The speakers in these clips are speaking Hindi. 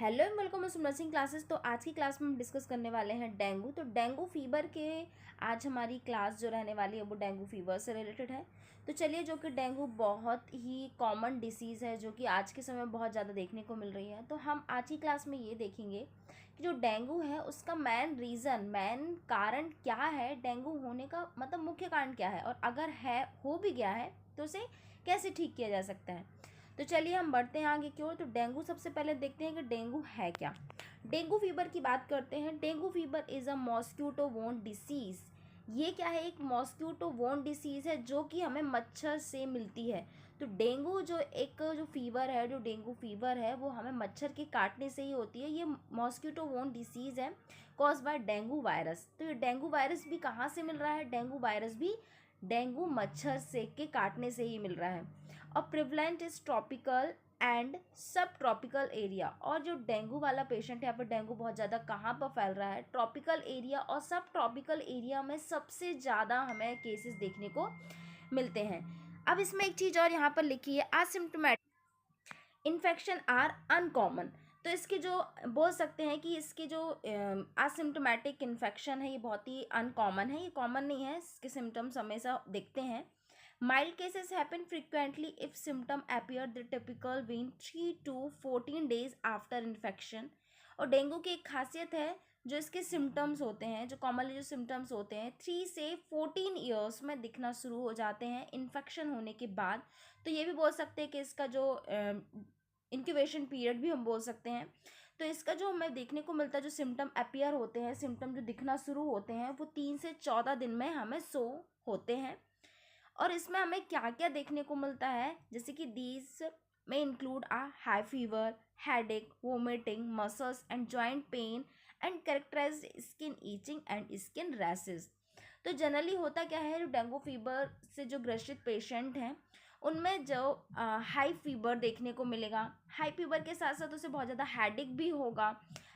Hello and welcome to nursing classes. तो आज की क्लास में हम डिस्कस करने वाले हैं डेंगू। तो डेंगू फीवर के आज हमारी क्लास जो रहने वाली है वो डेंगू फीवर से रिलेटेड है। तो चलिए, जो कि डेंगू बहुत ही कॉमन डिसीज़ है जो कि आज के समय में बहुत ज़्यादा देखने को मिल रही है। तो हम आज की क्लास में ये देखेंगे कि जो डेंगू है उसका मेन कारण क्या है, डेंगू होने का मतलब मुख्य कारण क्या है, और अगर है हो भी गया है तो उसे कैसे ठीक किया जा सकता है। तो चलिए हम बढ़ते हैं आगे की ओर। तो डेंगू सबसे पहले देखते हैं कि डेंगू है क्या। डेंगू फीवर की बात करते हैं। Dengue fever is a mosquito वोन डिसीज़। ये क्या है? एक मॉस्क्यूटो वोन डिसीज़ है जो कि हमें मच्छर से मिलती है। तो डेंगू जो फीवर है, जो डेंगू फीवर है वो हमें मच्छर के काटने से ही होती है। ये मॉस्क्यूटो वोन डिसीज़ है कॉज बाय डेंगू वायरस। तो ये डेंगू वायरस भी कहाँ से मिल रहा है? डेंगू वायरस भी डेंगू मच्छर से के काटने से ही मिल रहा है। और प्रिवलेंट इज ट्रॉपिकल एंड सब ट्रॉपिकल एरिया। और जो डेंगू वाला पेशेंट है, यहाँ पर डेंगू बहुत ज़्यादा कहाँ पर फैल रहा है? ट्रॉपिकल एरिया और सब ट्रॉपिकल एरिया में सबसे ज़्यादा हमें केसेस देखने को मिलते हैं। अब इसमें एक चीज़ और यहाँ पर लिखी है, एसिम्प्टोमेटिक इन्फेक्शन आर अनकॉमन। तो इसके जो बोल सकते हैं कि इसके जो एसिम्प्टोमेटिक इन्फेक्शन है ये बहुत ही अनकॉमन है, ये कॉमन नहीं है, इसके सिम्टम्स हमेशा दिखते हैं। Mild cases happen frequently if symptom appear the typical within 3 to 14 days after infection। और डेंगू की एक खासियत है, जो इसके सिम्टम्स होते हैं, जो कॉमनली जो सिम्टम्स होते हैं 3 से 14 ईयर्स में दिखना शुरू हो जाते हैं इन्फेक्शन होने के बाद। तो ये भी बोल सकते हैं कि इसका जो इंक्यूबेशन पीरियड भी हम बोल सकते हैं। तो इसका जो हमें देखने को मिलता है, जो सिम्टम अपीयर होते हैं, सिम्टम जो दिखना शुरू होते हैं वो 3 से 14 दिन में हमें शो होते हैं। और इसमें हमें क्या क्या देखने को मिलता है, जैसे कि दीज में include a high fever, headache, vomiting, muscles and joint pain and characterize skin itching and skin rashes. तो जनरली होता क्या है, जो डेंगू फीवर से जो ग्रसित पेशेंट हैं उनमें जो हाई फीवर देखने को मिलेगा। हाई फीवर के साथ साथ उसे बहुत ज़्यादा हेडेक भी होगा।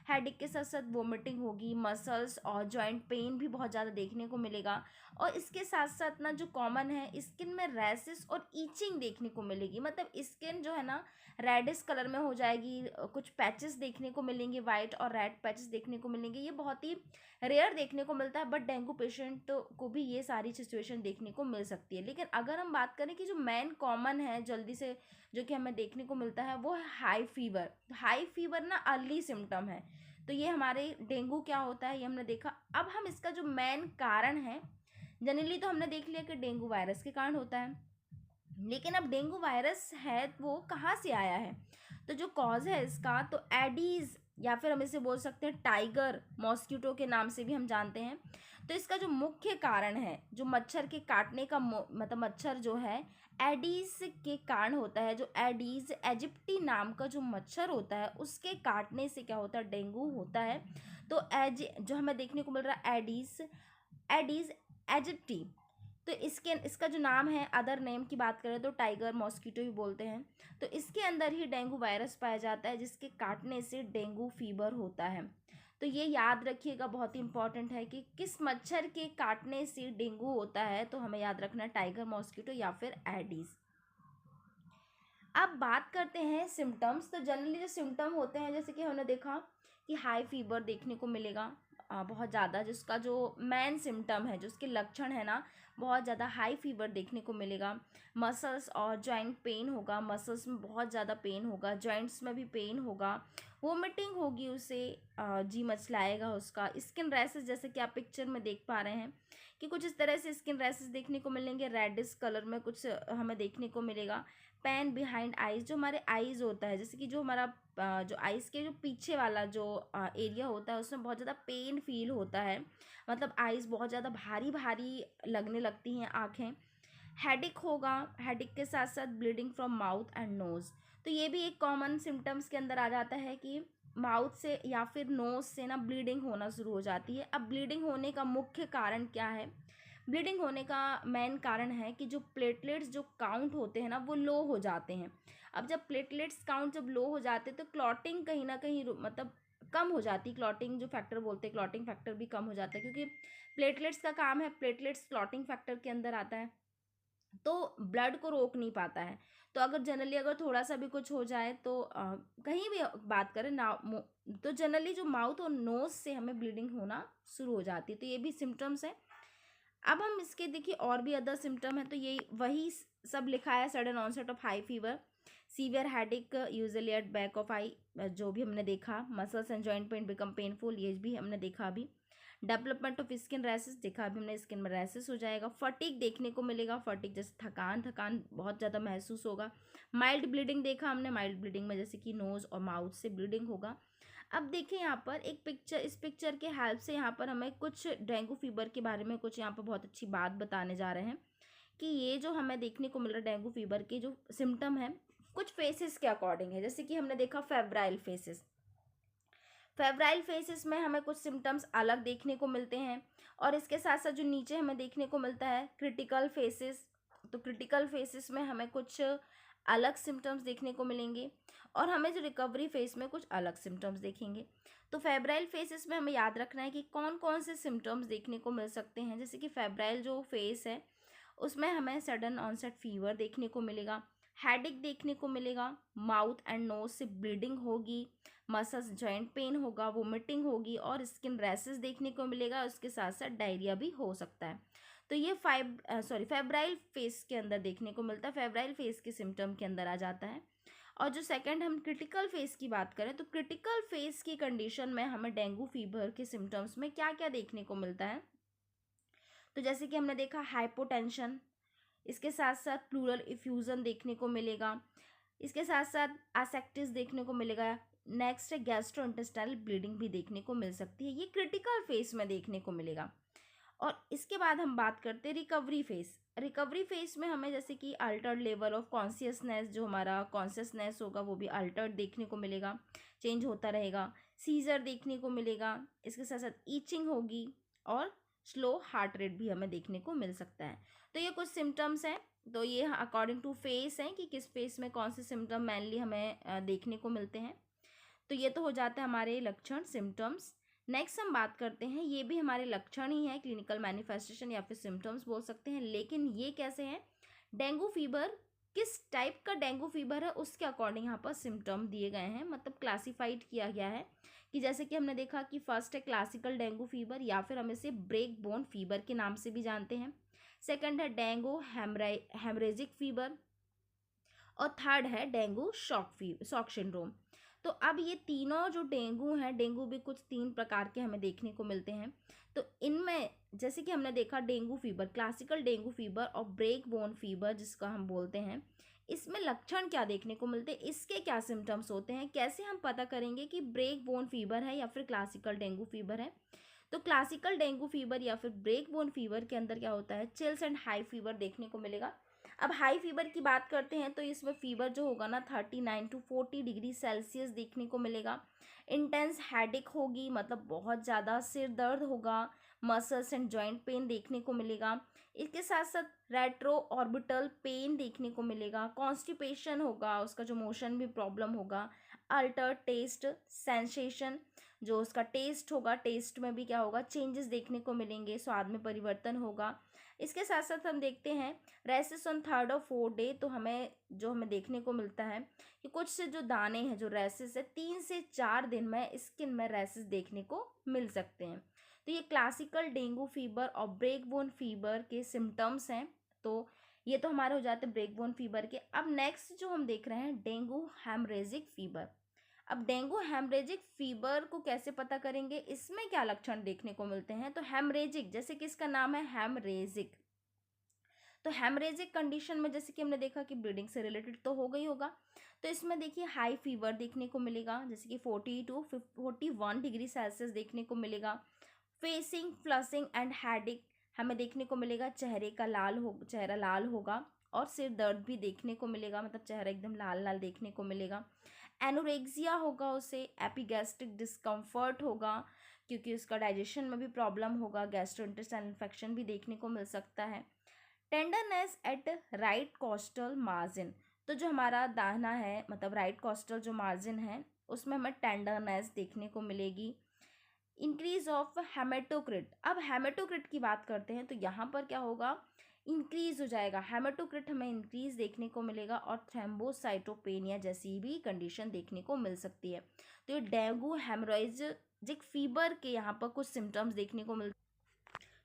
हेडेक के साथ साथ वोमिटिंग होगी, मसल्स और जॉइंट पेन भी बहुत ज़्यादा देखने को मिलेगा। और इसके साथ साथ ना जो कॉमन है, स्किन में रैसेस और ईचिंग देखने को मिलेगी। मतलब स्किन जो है ना रेडिश कलर में हो जाएगी, कुछ पैचेस देखने को मिलेंगे, वाइट और रेड पैचेस देखने को मिलेंगे। ये बहुत ही रेयर देखने को मिलता है, बट डेंगू पेशेंट को भी ये सारी सिचुएशन देखने को मिल सकती है। लेकिन अगर हम बात करें कि जो मेन कॉमन है जल्दी से जो कि हमें देखने को मिलता है वो है हाई फीवर। हाई फीवर ना अर्ली सिम्टम है। तो ये हमारे डेंगू क्या होता है ये हमने देखा। अब हम इसका जो मेन कारण है, जनरली तो हमने देख लिया कि डेंगू वायरस के कारण होता है, लेकिन अब डेंगू वायरस है वो कहाँ से आया है? तो जो कॉज है इसका, तो एडीज या फिर हम इसे बोल सकते हैं टाइगर मॉस्किटो के नाम से भी हम जानते हैं। तो इसका जो मुख्य कारण है, जो मच्छर के काटने का मतलब मच्छर जो है एडीज के कारण होता है। जो एडीज एजिप्टी नाम का जो मच्छर होता है उसके काटने से क्या होता है? डेंगू होता है। तो एज जो हमें देखने को मिल रहा है एडीज एडीज एजिप्टी। तो इसका जो नाम है, अदर नेम की बात करें तो टाइगर मॉस्किटो ही बोलते हैं। तो इसके अंदर ही डेंगू वायरस पाया जाता है जिसके काटने से डेंगू फीवर होता है। तो ये याद रखिएगा, बहुत ही इंपॉर्टेंट है कि किस मच्छर के काटने से डेंगू होता है। तो हमें याद रखना है टाइगर मॉस्किटो या फिर एडीज। अब बात करते हैं सिम्टम्स। तो जनरली जो सिम्टम होते हैं, जैसे कि हमने देखा कि हाई फीवर देखने को मिलेगा बहुत ज़्यादा, जिसका जो मेन सिम्टम है, जो उसके लक्षण है ना, बहुत ज़्यादा हाई फीवर देखने को मिलेगा। मसल्स और जॉइंट पेन होगा, मसल्स में बहुत ज़्यादा पेन होगा, जॉइंट्स में भी पेन होगा, वोमिटिंग होगी, उसे जी मचलाएगा उसका। स्किन रैसेस, जैसे कि आप पिक्चर में देख पा रहे हैं कि कुछ इस तरह से स्किन रैसेस देखने को मिलेंगे, रेडिश कलर में कुछ हमें देखने को मिलेगा। पेन बिहाइंड आइज, जो हमारे आइज होता है, जैसे कि जो हमारा जो आइज के जो पीछे वाला जो एरिया होता है उसमें बहुत ज़्यादा पेन फील होता है। मतलब आइज बहुत ज़्यादा भारी भारी लगने लगती हैं आँखें। हेडेक होगा, हेडेक के साथ साथ bleeding from mouth and nose. तो ये भी एक कॉमन सिम्टम्स के अंदर आ जाता है कि माउथ से या फिर नोज़ से ना ब्लीडिंग होना शुरू हो जाती है। अब ब्लीडिंग होने का मुख्य कारण क्या है? ब्लीडिंग होने का मेन कारण है कि जो प्लेटलेट्स जो काउंट होते हैं ना वो लो हो जाते हैं। अब जब प्लेटलेट्स काउंट जब लो हो जाते हैं तो क्लॉटिंग कहीं ना कहीं मतलब कम हो जाती है। क्लॉटिंग जो फैक्टर बोलते हैं, क्लॉटिंग फैक्टर भी कम हो जाता है, क्योंकि प्लेटलेट्स का काम है, प्लेटलेट्स क्लॉटिंग फैक्टर के अंदर आता है। तो ब्लड को रोक नहीं पाता है। तो अगर जनरली अगर थोड़ा सा भी कुछ हो जाए तो कहीं भी बात करें ना तो जनरली जो माउथ और नोज से हमें ब्लीडिंग होना शुरू हो जाती है। तो ये भी सिम्टम्स है। अब हम इसके देखिए और भी अदर सिम्टम है, तो ये वही सब लिखा है। Sudden onset of high fever, severe headache usually at back of eye, जो भी हमने देखा। Muscles and joint pain become painful, ये भी हमने देखा अभी। डेवलपमेंट ऑफ स्किन रैसेस देखा अभी हमने, स्किन में रैसेस हो जाएगा। फटीग देखने को मिलेगा, फटीग जैसे थकान थकान बहुत ज़्यादा महसूस होगा। माइल्ड ब्लीडिंग देखा हमने, माइल्ड ब्लीडिंग में जैसे कि नोज़ और माउथ से ब्लीडिंग होगा। अब देखिए यहाँ पर एक पिक्चर, इस पिक्चर के हेल्प से यहाँ पर हमें कुछ डेंगू फीवर के बारे में कुछ यहाँ पर बहुत अच्छी बात बताने जा रहे हैं कि ये जो हमें देखने को मिल रहा है डेंगू फीवर के जो सिम्टम है कुछ फेसेस के अकॉर्डिंग है। जैसे कि हमने देखा फेब्राइल फेसेस, फेब्राइल फेसेस में हमें कुछ सिम्टम्स अलग देखने को मिलते हैं। और इसके साथ साथ जो नीचे हमें देखने को मिलता है क्रिटिकल फेसेस, तो क्रिटिकल फेसेस में हमें कुछ अलग सिम्टम्स देखने को मिलेंगे। और हमें जो रिकवरी फेस में कुछ अलग सिम्टम्स देखेंगे। तो फेब्राइल फेसेस में हमें याद रखना है कि कौन कौन से सिम्टम्स देखने को मिल सकते हैं। जैसे कि फेब्राइल जो फेस है उसमें हमें सडन ऑनसेट फीवर देखने को मिलेगा, हेडेक देखने को मिलेगा, माउथ एंड नोज से ब्लीडिंग होगी, मसल्स जॉइंट पेन होगा, वोमिटिंग होगी और स्किन रैसेस देखने को मिलेगा। उसके साथ साथ डायरिया भी हो सकता है। तो ये फेब्राइल फेस के अंदर देखने को मिलता है, फेब्राइल फेस के सिम्टम के अंदर आ जाता है। और जो सेकंड हम क्रिटिकल फेस की बात करें तो क्रिटिकल फेस की कंडीशन में हमें डेंगू फीवर के सिम्टम्स में क्या क्या देखने को मिलता है। तो जैसे कि हमने देखा हाइपोटेंशन, इसके साथ साथ प्लूरल इफ्यूजन देखने को मिलेगा, इसके साथ साथ एसेक्टिस देखने को मिलेगा। नेक्स्ट है गैस्ट्रोइंटेस्टाइनल ब्लीडिंग भी देखने को मिल सकती है, ये क्रिटिकल फेस में देखने को मिलेगा। और इसके बाद हम बात करते हैं रिकवरी फेस। रिकवरी फेस में हमें जैसे कि अल्टर्ड लेवल ऑफ कॉन्शियसनेस, जो हमारा कॉन्शियसनेस होगा वो भी अल्टर्ड देखने को मिलेगा, चेंज होता रहेगा। सीजर देखने को मिलेगा, इसके साथ साथ ईचिंग होगी और स्लो हार्ट रेट भी हमें देखने को मिल सकता है। तो ये कुछ सिम्टम्स हैं। तो ये अकॉर्डिंग टू फेस हैं कि किस फेस में कौन से सिम्टम मेनली हमें देखने को मिलते हैं। तो ये तो हो जाते हैं हमारे लक्षण, सिम्टम्स। नेक्स्ट हम बात करते हैं, ये भी हमारे लक्षण ही है, क्लिनिकल मैनिफेस्टेशन या फिर सिम्टम्स बोल सकते हैं, लेकिन ये कैसे हैं, डेंगू फीवर किस टाइप का डेंगू फीवर है उसके अकॉर्डिंग यहाँ पर सिम्टम दिए गए हैं, मतलब क्लासिफाइड किया गया है। कि जैसे कि हमने देखा कि फर्स्ट है क्लासिकल डेंगू फीवर या फिर हम इसे ब्रेक बोन फीवर के नाम से भी जानते हैं। सेकंड है डेंगू हेमरेजिक फीवर और थर्ड है डेंगू शॉक सिंड्रोम। तो अब ये तीनों जो डेंगू हैं, डेंगू भी कुछ 3 प्रकार के हमें देखने को मिलते हैं। तो इनमें जैसे कि हमने देखा dengue fever, classical dengue fever और ब्रेक बोन फीवर जिसका हम बोलते हैं, इसमें लक्षण क्या देखने को मिलते हैं, इसके क्या सिम्टम्स होते हैं, कैसे हम पता करेंगे कि ब्रेक बोन फीवर है या फिर क्लासिकल डेंगू फीवर है। तो क्लासिकल डेंगू फीवर या फिर ब्रेक बोन फीवर के अंदर क्या होता है, चिल्स एंड हाई फीवर देखने को मिलेगा। अब हाई फीवर की बात करते हैं तो इसमें फीवर जो होगा ना 39 to 40 डिग्री सेल्सियस देखने को मिलेगा। इंटेंस हेडेक होगी, मतलब बहुत ज़्यादा सिर दर्द होगा, मसल्स एंड जॉइंट पेन देखने को मिलेगा। इसके साथ साथ रेट्रो ऑर्बिटल पेन देखने को मिलेगा, कॉन्स्टिपेशन होगा, उसका जो मोशन भी प्रॉब्लम होगा, अल्टर टेस्ट सेंसेशन, जो उसका टेस्ट होगा, टेस्ट में भी क्या होगा, चेंजेस देखने को मिलेंगे, स्वाद में परिवर्तन होगा। इसके साथ साथ हम देखते हैं रैसेस ऑन 3rd और 4th डे, तो हमें देखने को मिलता है कि कुछ से जो दाने हैं, जो रैसेस है, 3 से 4 दिन में स्किन में रैसेस देखने को मिल सकते हैं। तो ये क्लासिकल डेंगू फीवर और ब्रेक बोन फीवर के सिम्टम्स हैं। तो ये तो हमारे हो जाते हैं ब्रेक बोन फीवर के। अब नेक्स्ट जो हम देख रहे हैं डेंगू हेमरेजिक फीवर। अब डेंगू हेमरेजिक फीवर को कैसे पता करेंगे, इसमें क्या लक्षण देखने को मिलते हैं। तो हेमरेजिक, जैसे कि इसका नाम है हेमरेजिक, तो हेमरेजिक कंडीशन में जैसे कि हमने देखा कि ब्लीडिंग से रिलेटेड तो हो गई होगा। तो इसमें देखिए हाई फीवर देखने को मिलेगा, जैसे कि 40 to 41 डिग्री सेल्सियस देखने को मिलेगा। फेसिंग फ्लसिंग एंड हेडेक हमें देखने को मिलेगा, चेहरा लाल होगा और सिर दर्द भी देखने को मिलेगा, मतलब चेहरा एकदम लाल लाल देखने को मिलेगा। एनोरेक्सिया होगा, उसे एपिगैस्ट्रिक डिस्कम्फर्ट होगा क्योंकि उसका डाइजेशन में भी प्रॉब्लम होगा, गैस्ट्रोइंटेस्टाइनल इन्फेक्शन भी देखने को मिल सकता है। Tenderness at right costal margin, तो जो हमारा दाहिना है, मतलब राइट कोस्टल जो मार्जिन है उसमें हमें टेंडरनेस देखने को मिलेगी। इंक्रीज ऑफ हेमेटोक्रिट, अब हेमेटोक्रिट की बात करते हैं तो यहाँ पर क्या होगा, इंक्रीज हो जाएगा, हेमाटोक्रिट हमें इंक्रीज देखने को मिलेगा और थ्रोम्बोसाइटोपेनिया जैसी भी कंडीशन देखने को मिल सकती है। तो ये डेंगू हेमोरेजिक फीवर के यहाँ पर कुछ सिम्टम्स देखने को मिलते हैं।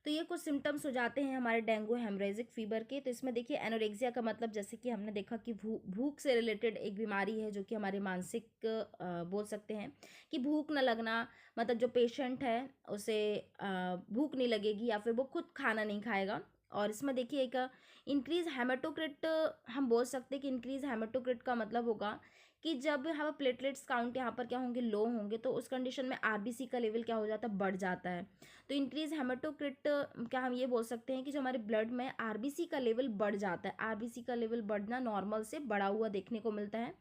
तो ये कुछ सिम्टम्स हो जाते हैं हमारे डेंगू हेमरेजिक फीवर के। तो इसमें देखिए एनोरेक्सिया का मतलब जैसे कि हमने देखा कि भूख से रिलेटेड एक बीमारी है जो कि हमारे मानसिक बोल सकते हैं कि भूख न लगना, मतलब जो पेशेंट है उसे भूख नहीं लगेगी या फिर वो खुद खाना नहीं खाएगा। और इसमें देखिए एक इंक्रीज हेमाटोक्रिट, हम बोल सकते हैं कि इंक्रीज हेमाटोक्रिट का मतलब होगा कि जब हमारा प्लेटलेट्स काउंट यहाँ पर क्या होंगे, लो होंगे, तो उस कंडीशन में आरबीसी का लेवल क्या हो जाता है, बढ़ जाता है। तो इंक्रीज हेमाटोक्रिट क्या हम ये बोल सकते हैं कि जो हमारे ब्लड में आरबीसी का लेवल बढ़ जाता है, आरबीसी का लेवल बढ़ना नॉर्मल से बढ़ा हुआ देखने को मिलता है।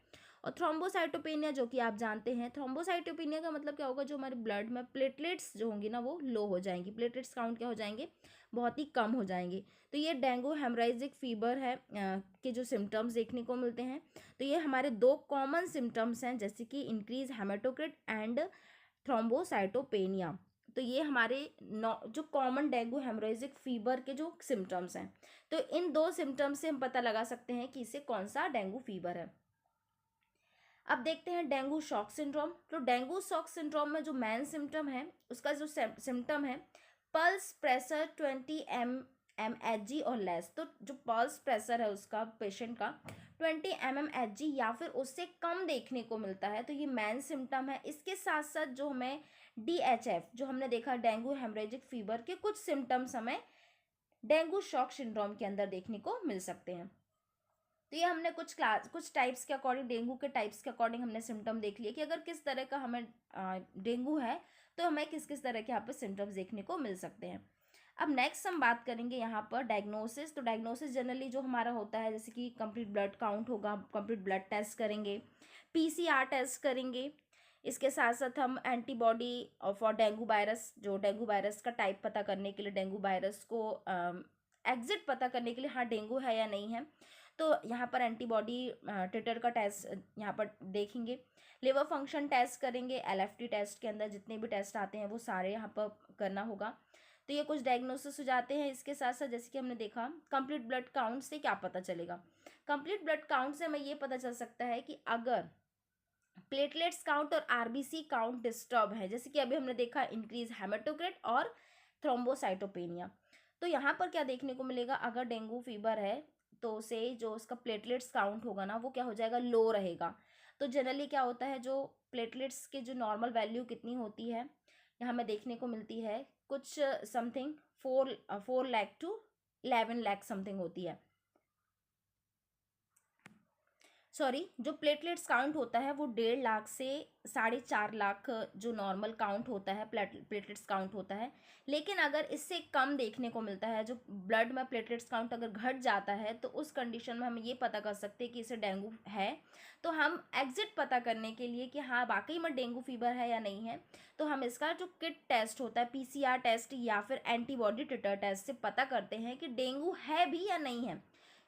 और थ्रोम्बोसाइटोपेनिया जो कि आप जानते हैं, थ्रोम्बोसाइटोपेनिया का मतलब क्या होगा, जो हमारे ब्लड में प्लेटलेट्स जो होंगी ना वो लो हो जाएंगी, प्लेटलेट्स काउंट क्या हो जाएंगे, बहुत ही कम हो जाएंगे। तो ये डेंगू हेमराइजिक फीवर है के जो सिम्टम्स देखने को मिलते हैं। तो ये हमारे दो कॉमन सिम्टम्स हैं, जैसे कि इंक्रीज हेमाटोक्रिट एंड थ्रोम्बोसाइटोपेनिया। तो ये हमारे जो कॉमन डेंगू हेमोरेजिक फीवर के जो सिम्टम्स हैं। तो इन दो सिम्टम्स से हम पता लगा सकते हैं कि इसे कौन सा डेंगू फीवर है। अब देखते हैं डेंगू शॉक सिंड्रोम। तो डेंगू शॉक सिंड्रोम में जो मेन सिम्टम है, उसका जो सिम्टम है, पल्स प्रेशर 20 mmHg और लेस। तो जो पल्स प्रेशर है उसका पेशेंट का 20 mmHg या फिर उससे कम देखने को मिलता है। तो ये मेन सिम्टम है। इसके साथ साथ जो हमें DHF, जो हमने देखा डेंगू हेमरेजिक फीवर के कुछ सिम्टम्स हमें डेंगू शॉक सिंड्रोम के अंदर देखने को मिल सकते हैं। तो ये हमने कुछ टाइप्स के अकॉर्डिंग, डेंगू के टाइप्स के अकॉर्डिंग हमने सिम्टम देख लिए कि अगर किस तरह का हमें डेंगू है तो हमें किस किस तरह के यहाँ पर सिम्टम्स देखने को मिल सकते हैं। अब नेक्स्ट हम बात करेंगे यहाँ पर डायग्नोसिस। तो डायग्नोसिस जनरली जो हमारा होता है, जैसे कि कंप्लीट ब्लड काउंट होगा, कंप्लीट ब्लड टेस्ट करेंगे, PCR टेस्ट करेंगे। इसके साथ साथ हम एंटीबॉडी फॉर डेंगू वायरस, जो डेंगू वायरस का टाइप पता करने के लिए, डेंगू वायरस को एग्जिट पता करने के लिए, हाँ डेंगू है या नहीं है, तो यहाँ पर एंटीबॉडी टिटर का टेस्ट यहाँ पर देखेंगे। लिवर फंक्शन टेस्ट करेंगे, LFT टेस्ट के अंदर जितने भी टेस्ट आते हैं वो सारे यहाँ पर करना होगा। तो ये कुछ डायग्नोसिस हो जाते हैं। इसके साथ साथ जैसे कि हमने देखा कंप्लीट ब्लड काउंट से क्या पता चलेगा, कंप्लीट ब्लड काउंट से हमें ये पता चल सकता है कि अगर प्लेटलेट्स काउंट और आरबीसी काउंट डिस्टर्ब है, जैसे कि अभी हमने देखा इंक्रीज हेमाटोक्रिट और थ्रोम्बोसाइटोपेनिया, तो यहाँ पर क्या देखने को मिलेगा, अगर डेंगू फीवर है तो उसे जो उसका प्लेटलेट्स काउंट होगा ना वो क्या हो जाएगा, लो रहेगा। तो जनरली क्या होता है, जो प्लेटलेट्स के जो नॉर्मल वैल्यू कितनी होती है, यहाँ हमें देखने को मिलती है कुछ something 4 lakh to 11 lakh something होती है। सॉरी, जो प्लेटलेट्स काउंट होता है वो 1.5 लाख से 4.5 लाख जो नॉर्मल काउंट होता है, प्लेटलेट्स काउंट होता है। लेकिन अगर इससे कम देखने को मिलता है, जो ब्लड में प्लेटलेट्स काउंट अगर घट जाता है, तो उस कंडीशन में हम ये पता कर सकते हैं कि इसे डेंगू है। तो हम एग्जिट पता करने के लिए कि हाँ वाकई में डेंगू फीवर है या नहीं है, तो हम इसका जो किट टेस्ट होता है, PCR टेस्ट या फिर एंटीबॉडी टिटर टेस्ट से पता करते हैं कि डेंगू है भी या नहीं है।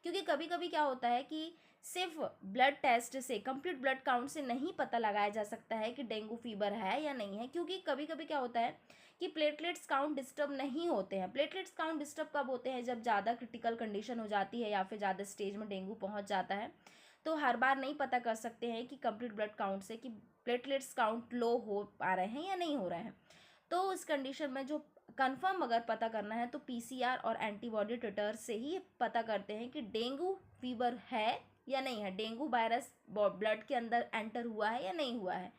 क्योंकि कभी कभी क्या होता है कि सिर्फ ब्लड टेस्ट से, कंप्लीट ब्लड काउंट से नहीं पता लगाया जा सकता है कि डेंगू फीवर है या नहीं है, क्योंकि कभी कभी क्या होता है कि प्लेटलेट्स काउंट डिस्टर्ब नहीं होते हैं। प्लेटलेट्स काउंट डिस्टर्ब कब होते हैं, जब ज़्यादा क्रिटिकल कंडीशन हो जाती है या फिर ज़्यादा स्टेज में डेंगू पहुंच जाता है। तो हर बार नहीं पता कर सकते हैं कि कंप्लीट ब्लड काउंट से कि प्लेटलेट्स काउंट लो हो पा रहे हैं या नहीं हो रहे हैं। तो इस कंडीशन में जो कंफर्म अगर पता करना है तो PCR और एंटीबॉडी टिटर से ही पता करते हैं कि डेंगू फीवर है या नहीं है, डेंगू वायरस ब्लड के अंदर एंटर हुआ है या नहीं हुआ है।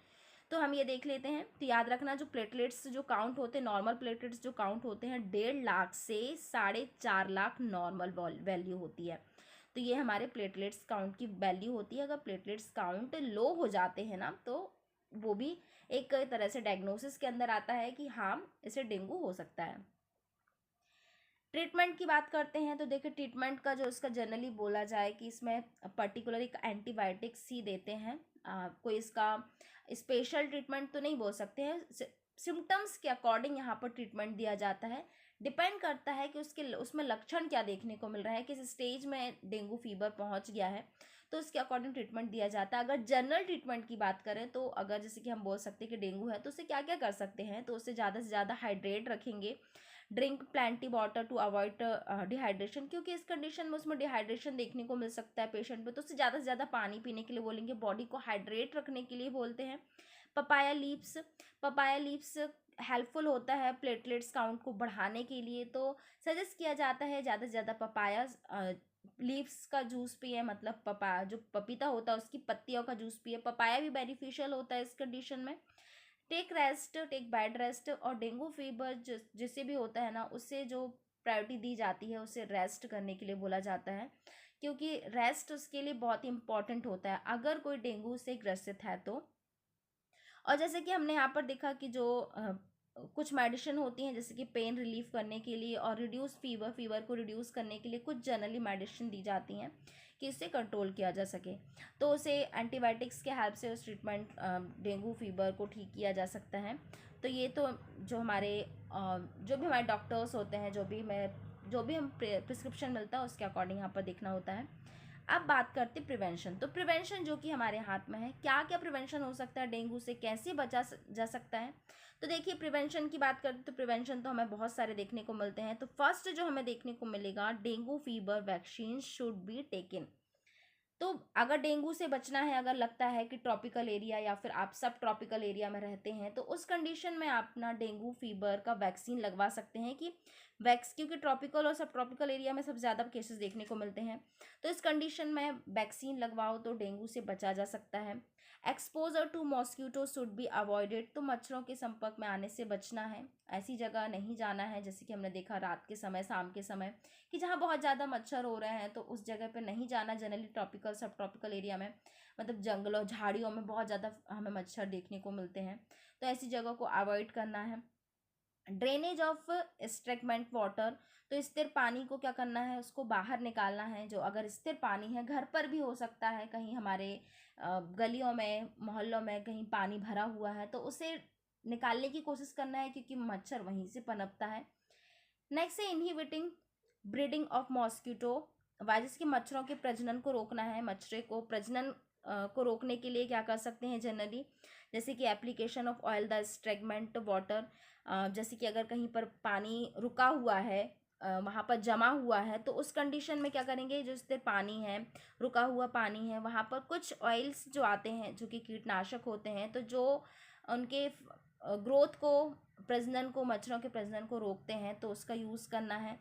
तो हम ये देख लेते हैं। तो याद रखना, जो प्लेटलेट्स जो काउंट होते हैं, नॉर्मल प्लेटलेट्स जो काउंट होते हैं 1.5 लाख से 4.5 लाख नॉर्मल वैल्यू होती है। तो ये हमारे प्लेटलेट्स काउंट की वैल्यू होती है। अगर प्लेटलेट्स काउंट लो हो जाते हैं ना, तो वो भी एक तरह से डायग्नोसिस के अंदर आता है कि हाँ इसे डेंगू हो सकता है। ट्रीटमेंट की बात करते हैं तो देखिए, ट्रीटमेंट का जो इसका जनरली बोला जाए कि इसमें पर्टिकुलर एक एंटीबायोटिक्स ही देते हैं। कोई इसका स्पेशल ट्रीटमेंट तो नहीं बोल सकते हैं, सिम्टम्स के अकॉर्डिंग यहाँ पर ट्रीटमेंट दिया जाता है। डिपेंड करता है कि उसमें लक्षण क्या देखने को मिल रहा है, किस स्टेज में डेंगू फीवर पहुँच गया है, तो उसके अकॉर्डिंग ट्रीटमेंट दिया जाता है। अगर जनरल ट्रीटमेंट की बात करें तो अगर जैसे कि हम बोल सकते हैं कि डेंगू है तो उसे क्या क्या कर सकते हैं, तो उसे ज़्यादा से ज़्यादा हाइड्रेट रखेंगे, drink plenty water to avoid dehydration, क्योंकि इस कंडीशन में उसमें डिहाइड्रेशन देखने को मिल सकता है पेशेंट में, तो उससे ज़्यादा से ज़्यादा पानी पीने के लिए बोलेंगे, बॉडी को हाइड्रेट रखने के लिए बोलते हैं। पपाया लीव्स हेल्पफुल होता है प्लेटलेट्स काउंट को बढ़ाने के लिए, तो सजेस्ट किया जाता है ज़्यादा से ज़्यादा पपाया लीव्स का जूस पिए, मतलब पपाया जो पपीता होता है उसकी पत्तियों का जूस पिए। पपाया भी बेनिफिशियल होता है इस कंडीशन में। टेक बेड रेस्ट, और डेंगू फीवर जिससे भी होता है ना, उससे जो प्रायोरिटी दी जाती है उसे रेस्ट करने के लिए बोला जाता है, क्योंकि रेस्ट उसके लिए बहुत इंपॉर्टेंट होता है अगर कोई डेंगू से ग्रसित है तो। और जैसे कि हमने यहाँ पर देखा कि जो कुछ मेडिसिन होती हैं जैसे कि पेन रिलीफ करने के लिए और रिड्यूस फीवर को रिड्यूस करने के लिए कुछ जनरली मेडिसिन दी जाती हैं कि इससे कंट्रोल किया जा सके, तो उसे एंटीबायोटिक्स के हेल्प से उस ट्रीटमेंट डेंगू फीवर को ठीक किया जा सकता है। तो ये तो जो भी हमारे डॉक्टर्स होते हैं, जो भी हम प्रिस्क्रिप्शन मिलता है उसके अकॉर्डिंग यहाँ पर देखना होता है। अब बात करते प्रिवेंशन। तो प्रिवेंशन जो कि हमारे हाथ में है, क्या क्या प्रिवेंशन हो सकता है डेंगू से, कैसे बचा जा सकता है। तो देखिए प्रिवेंशन की बात करते तो प्रिवेंशन तो हमें बहुत सारे देखने को मिलते हैं। तो फर्स्ट जो हमें देखने को मिलेगा, dengue fever vaccine should be taken. तो अगर डेंगू से बचना है, अगर लगता है कि ट्रॉपिकल एरिया या फिर आप सब ट्रॉपिकल एरिया में रहते हैं, तो उस कंडीशन में आप ना डेंगू फीवर का वैक्सीन लगवा सकते हैं कि क्योंकि ट्रॉपिकल और सब ट्रॉपिकल एरिया में सबसे ज़्यादा केसेस देखने को मिलते हैं, तो इस कंडीशन में वैक्सीन लगवाओ तो डेंगू से बचा जा सकता है। Exposure to mosquito should be avoided, तो मच्छरों के संपर्क में आने से बचना है, ऐसी जगह नहीं जाना है जैसे कि हमने देखा रात के समय, शाम के समय, कि जहाँ बहुत ज़्यादा मच्छर हो रहे हैं तो उस जगह पे नहीं जाना। जनरली ट्रॉपिकल सब ट्रॉपिकल एरिया में, मतलब जंगलों झाड़ियों में बहुत ज़्यादा हमें मच्छर देखने को मिलते हैं, तो ऐसी जगह को अवॉइड करना है। ड्रेनेज ऑफ स्ट्रेटमेंट वाटर, तो स्थिर पानी को क्या करना है, उसको बाहर निकालना है। जो अगर स्थिर पानी है, घर पर भी हो सकता है, कहीं हमारे गलियों में मोहल्लों में कहीं पानी भरा हुआ है तो उसे निकालने की कोशिश करना है, क्योंकि मच्छर वहीं से पनपता है। नेक्स्ट है inhibiting breeding of mosquito virus के मच्छरों के प्रजनन को रोकना है। मच्छर को प्रजनन को रोकने के लिए क्या कर सकते हैं जनरली, जैसे कि application of oil the stagnant water, जैसे कि अगर कहीं पर पानी रुका हुआ है, वहाँ पर जमा हुआ है, तो उस कंडीशन में क्या करेंगे, जो स्थिर पानी है, रुका हुआ पानी है, वहाँ पर कुछ ऑयल्स जो आते हैं जो कि कीटनाशक होते हैं, तो जो उनके ग्रोथ को, प्रजनन को, मच्छरों के प्रजनन को रोकते हैं, तो उसका यूज़ करना है।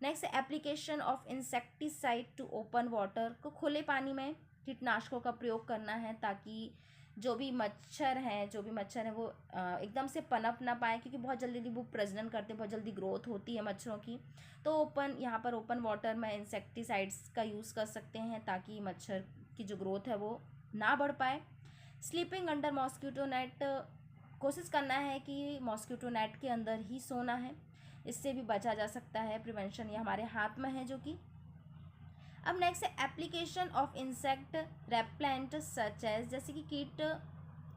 Next application of insecticide to open water, को खुले पानी में कीटनाशकों का प्रयोग करना है ताकि जो भी मच्छर हैं वो एकदम से पनप ना पाए, क्योंकि बहुत जल्दी वो प्रजनन करते हैं, बहुत जल्दी ग्रोथ होती है मच्छरों की। तो यहाँ पर ओपन वाटर में इंसेक्टिसाइड्स का यूज़ कर सकते हैं ताकि मच्छर की जो ग्रोथ है वो ना बढ़ पाए। स्लीपिंग अंडर मॉस्किटो नेट, कोशिश करना है कि मॉस्किटो नेट के अंदर ही सोना है, इससे भी बचा जा सकता है। प्रिवेंशन ये हमारे हाथ में है जो कि। अब नेक्स्ट है application of insect repellent such as, जैसे कि कीट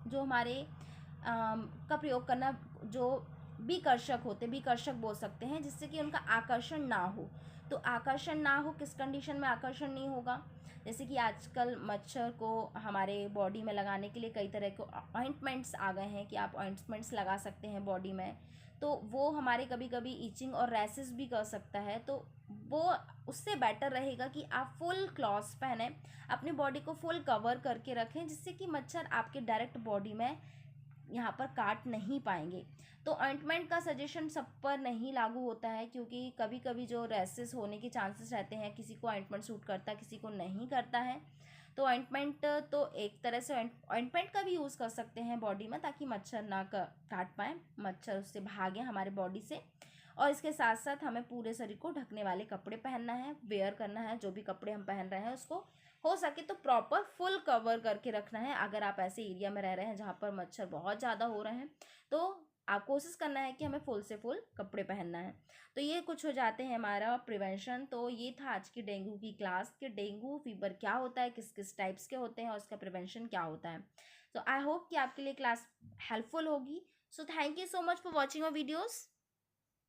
जो हमारे का प्रयोग करना, जो विकर्षक बोल सकते हैं, जिससे कि उनका आकर्षण ना हो। तो आकर्षण ना हो, किस कंडीशन में आकर्षण नहीं होगा, जैसे कि आजकल मच्छर को हमारे बॉडी में लगाने के लिए कई तरह के ऑइंटमेंट्स आ गए हैं कि आप ऑइंटमेंट्स लगा सकते हैं बॉडी में, तो वो हमारे कभी कभी ईचिंग और रैसेस भी कर सकता है। तो वो उससे बेटर रहेगा कि आप फुल क्लॉथ्स पहने, अपनी बॉडी को फुल कवर करके रखें, जिससे कि मच्छर आपके डायरेक्ट बॉडी में यहाँ पर काट नहीं पाएंगे। तो ऑइंटमेंट का सजेशन सब पर नहीं लागू होता है, क्योंकि कभी कभी जो रैसेस होने के चांसेस रहते हैं, किसी को ऑइंटमेंट सूट करता है, किसी को नहीं करता है। तो ऑइंटमेंट तो एक तरह से ऑइंटमेंट का भी यूज़ कर सकते हैं बॉडी में, ताकि मच्छर ना काट पाए, मच्छर उससे भागे हमारे बॉडी से। और इसके साथ साथ हमें पूरे शरीर को ढकने वाले कपड़े पहनना है, वेयर करना है, जो भी कपड़े हम पहन रहे हैं उसको हो सके तो प्रॉपर फुल कवर करके रखना है। अगर आप ऐसे एरिया में रह रहे हैं जहाँ पर मच्छर बहुत ज़्यादा हो रहे हैं, तो आप कोशिश करना है कि हमें फुल से फुल कपड़े पहनना है। तो ये कुछ हो जाते हैं हमारा प्रिवेंशन। तो ये था आज की डेंगू की क्लास, कि डेंगू फीवर क्या होता है, किस किस टाइप्स के होते हैं और उसका प्रिवेंशन क्या होता है। तो आई होप कि आपके लिए क्लास हेल्पफुल होगी। So thank you so much for watching our videos.